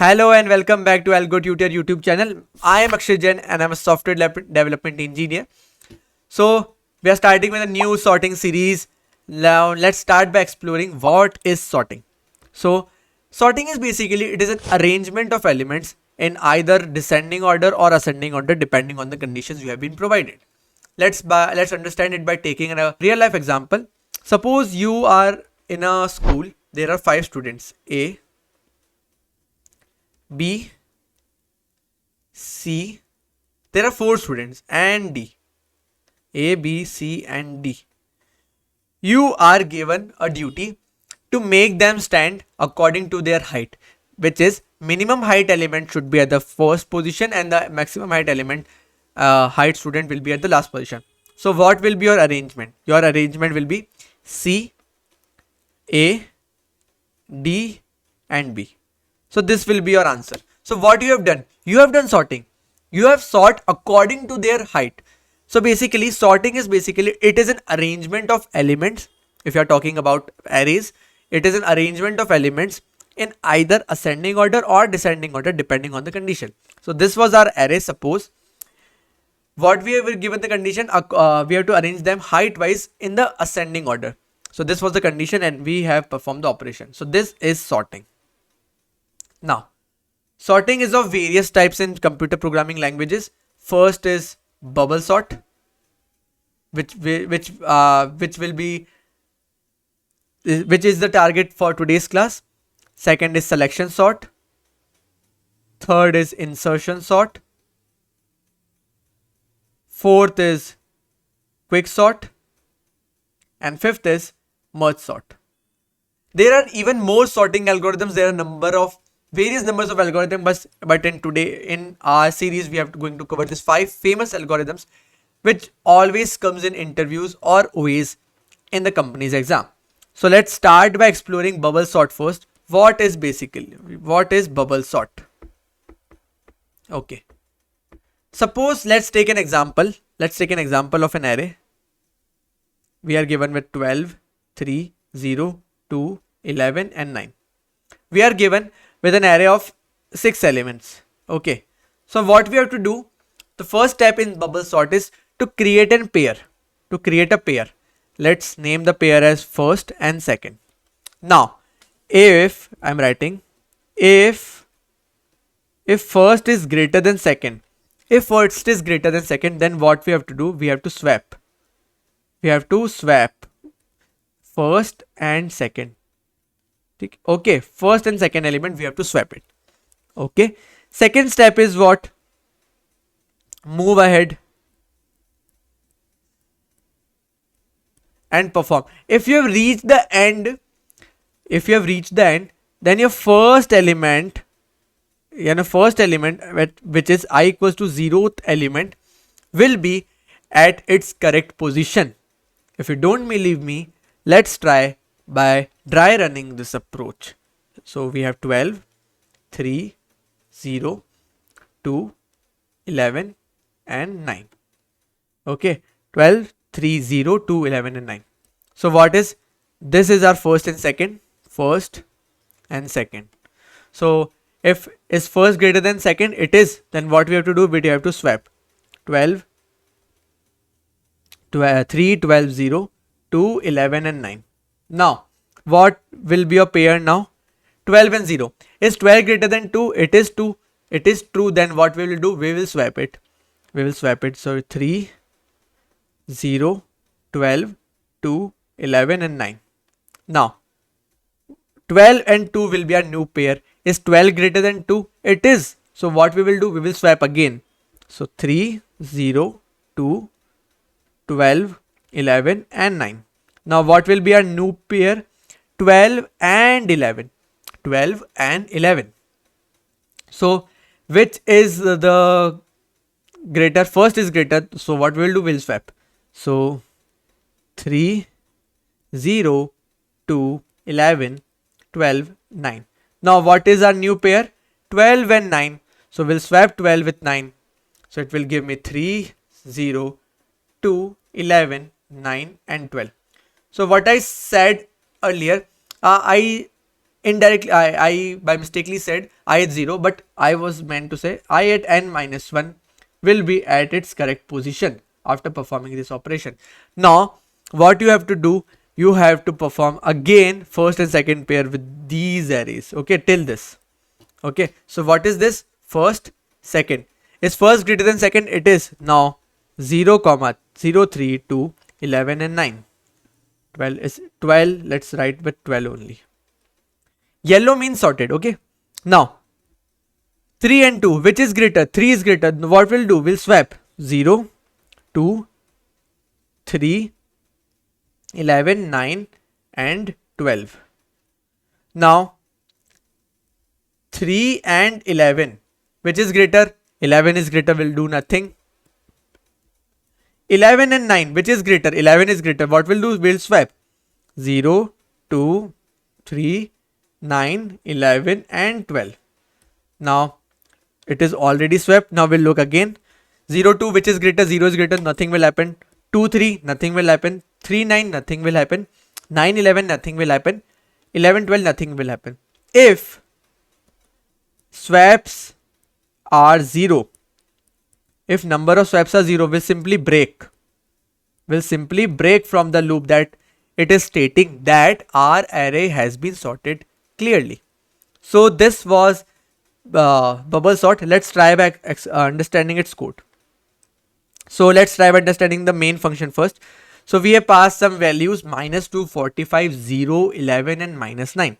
Hello and welcome back to AlgoTutor YouTube channel. I am Akshay Jain and I'm a software development engineer. So we are starting with a new sorting series. Now let's start by exploring what is sorting. So sorting is basically it is an arrangement of elements in either descending order or ascending order depending on the conditions you have been provided. Let's understand it by taking a real life example. Suppose you are in a school. There are 5 students: A, B, C. There are 4 students and D. A, B, C and D. You are given a duty to make them stand according to their height, which is minimum height element should be at the first position and the maximum height element height student will be at the last position. So what will be your arrangement? Your arrangement will be C, A, D and B. So this will be your answer. So what you have done? You have done sorting. You have sort according to their height. So basically sorting is it is an arrangement of elements. If you are talking about arrays, it is an arrangement of elements in either ascending order or descending order depending on the condition. So this was our array. Suppose what we were given the condition, we have to arrange them height wise in the ascending order. So this was the condition and we have performed the operation. So this is sorting. Now, sorting is of various types in computer programming languages. First is bubble sort, which is the target for today's class. Second is selection sort. Third is insertion sort. Fourth is quick sort. And fifth is merge sort. There are even more sorting algorithms. There are various numbers of algorithms, but in our series we have going to cover these 5 famous algorithms which always comes in interviews or always in the company's exam. So let's start by exploring bubble sort first. What is bubble sort? Okay, suppose let's take an example of an array. We are given with 12, 3, 0, 2, 11 and 9. We are given with an array of 6 elements. Okay, so what we have to do, the first step in bubble sort is to create a pair. Let's name the pair as first and second. Now if first is greater than second, then what we have to do, we have to swap first and second. Okay, first and second element we have to swap it. Okay, second step is what? Move ahead and perform. If you have reached the end, then your first element, which is I equals to 0th element, will be at its correct position. If you don't believe me, let's try by dry running this approach. So we have 12, 3, 0, 2, 11 and 9. Okay, 12, 3, 0, 2, 11 and 9. So what is this? Is our first and second. So if is first greater than second, it is, then what we have to do, we have to swap 12, 3, 12, 0, 2, 11 and 9. Now what will be your pair now? 12 and 0. Is 12 greater than 2? It is 2. It is true. Then what we will do, we will swap it. So 3, 0, 12, 2, 11 and 9. Now 12 and 2 will be our new pair. Is 12 greater than 2? It is. So what we will do, we will swap again. So 3, 0, 2, 12, 11 and 9. Now what will be our new pair? 12 and 11. So which is the greater? First is greater. So what we will do, we'll swap. So 3, 0, 2, 11, 12, 9. Now what is our new pair? 12 and 9. So we'll swap 12 with 9. So it will give me 3, 0, 2, 11, 9 and 12. So what I said earlier, I indirectly I by mistakenly said I at 0, but I was meant to say I at n minus 1 will be at its correct position after performing this operation. Now what you have to do, you have to perform again first and second pair with these arrays, okay, till this. Okay, so what is this? First, second. Is first greater than second? It is. Now 0 comma 0 3 2 11 and 9. 12 is 12. Let's write with 12 only. Yellow means sorted. Okay, now 3 and 2, which is greater? 3 is greater. What we'll do, we'll swap 0 2 3 11 9 and 12. Now 3 and 11, which is greater? 11 is greater, will do nothing. 11 and 9, which is greater? 11 is greater. What we'll do, we'll swap 0 2 3 9 11 and 12. Now it is already swapped. Now we'll look again. 0 2, which is greater? 0 is greater, nothing will happen. 2 3, nothing will happen. 3 9, nothing will happen. 9 11, nothing will happen. 11 12, nothing will happen. If swaps are 0, if number of swaps are 0, will simply break from the loop that it is stating that our array has been sorted clearly. So this was bubble sort. Let's try back understanding its code. So let's try by understanding the main function first. So we have passed some values -2 45 0 11 and -9.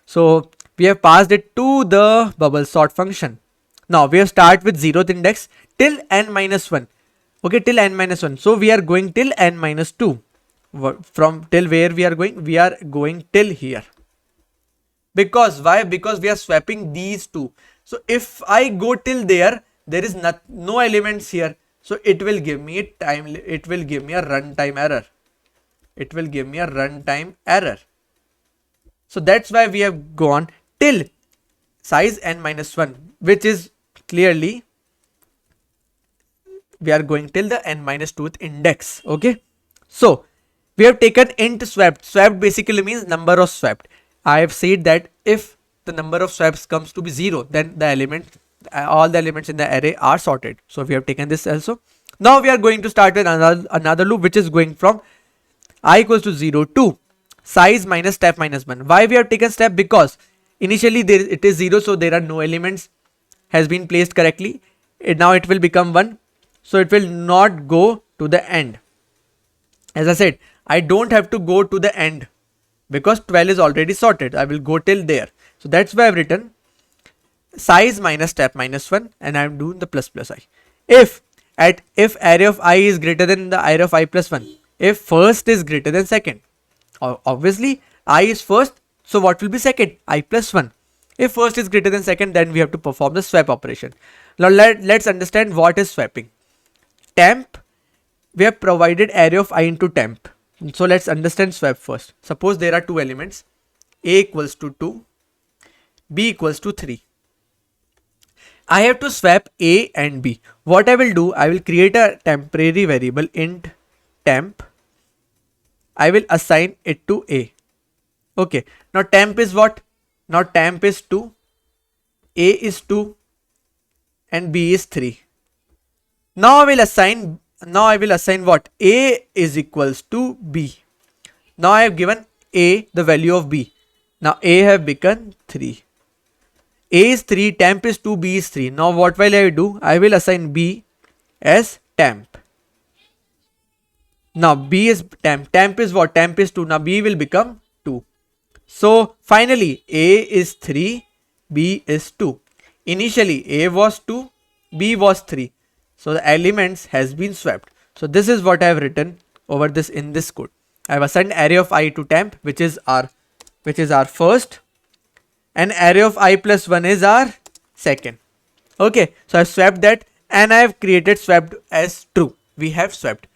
So we have passed it to the bubble sort function. Now we have start with 0th index till n minus 1. Okay, till n minus 1. So we are going till n minus 2. From till where we are going? We are going till here. Because why? Because we are swapping these two. So if I go till there is no elements here. So it will give me a runtime error. It will give me a runtime error. So that's why we have gone till size n minus 1, which is clearly we are going till the n minus 2th index. Okay, so we have taken int swapped. Swapped basically means number of swapped. I have said that if the number of swaps comes to be 0, then the all the elements in the array are sorted. So we have taken this also. Now we are going to start with another loop, which is going from I equals to 0 to size minus step minus 1. Why we have taken step? Because initially it is 0, so there are no elements has been placed correctly. Now it will become 1, so it will not go to the end. As I said, I don't have to go to the end because 12 is already sorted. I will go till there. So that's why I've written size minus step minus 1, and I'm doing the plus plus I. If array of I is greater than the array of I plus 1, if first is greater than second, obviously I is first, so what will be second? I plus 1. If first is greater than second, then we have to perform the swap operation. Now let's understand what is swapping. Temp, we have provided array of I into temp. So let's understand swap first. Suppose there are two elements, A equals to 2, B equals to 3. I have to swap A and B. What I will do, I will create a temporary variable int temp. I will assign it to A. Okay, now temp is what? Now temp is 2, A is 2 and B is 3. Now I will assign what? A is equals to B. Now I have given A the value of B. Now A have become 3. A is 3, temp is 2, B is 3. Now what will I do? I will assign B as temp. Now B is temp. Temp is what? Temp is 2. Now B will become 2. So finally A is 3, B is 2. Initially A was 2, B was 3. So the elements has been swapped. So this is what I have written over this in this code. I have assigned array of I to temp, which is our first, and array of I plus 1 is our second. Okay, so I have swapped that, and I have created swapped as true. We have swapped.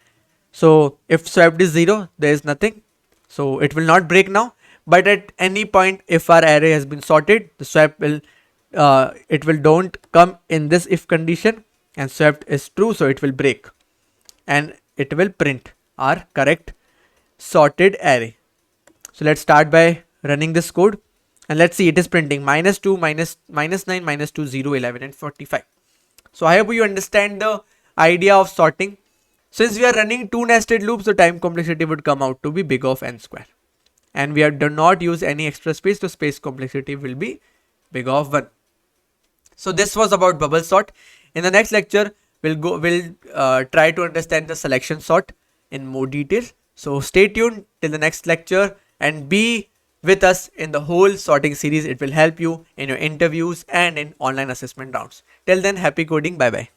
So if swapped is 0, there is nothing. So it will not break now. But at any point, if our array has been sorted, the swap will don't come in this if condition, and swapped is true, so it will break and it will print our correct sorted array. So let's start by running this code. And let's see, it is printing -2, -9, -2, 0, 11 and 45. So I hope you understand the idea of sorting. Since we are running two nested loops, the time complexity would come out to be big of n square. And we do not use any extra space, so space complexity will be big of 1. So this was about bubble sort. In the next lecture, we'll try to understand the selection sort in more detail. So stay tuned till the next lecture and be with us in the whole sorting series. It will help you in your interviews and in online assessment rounds. Till then, happy coding. Bye bye.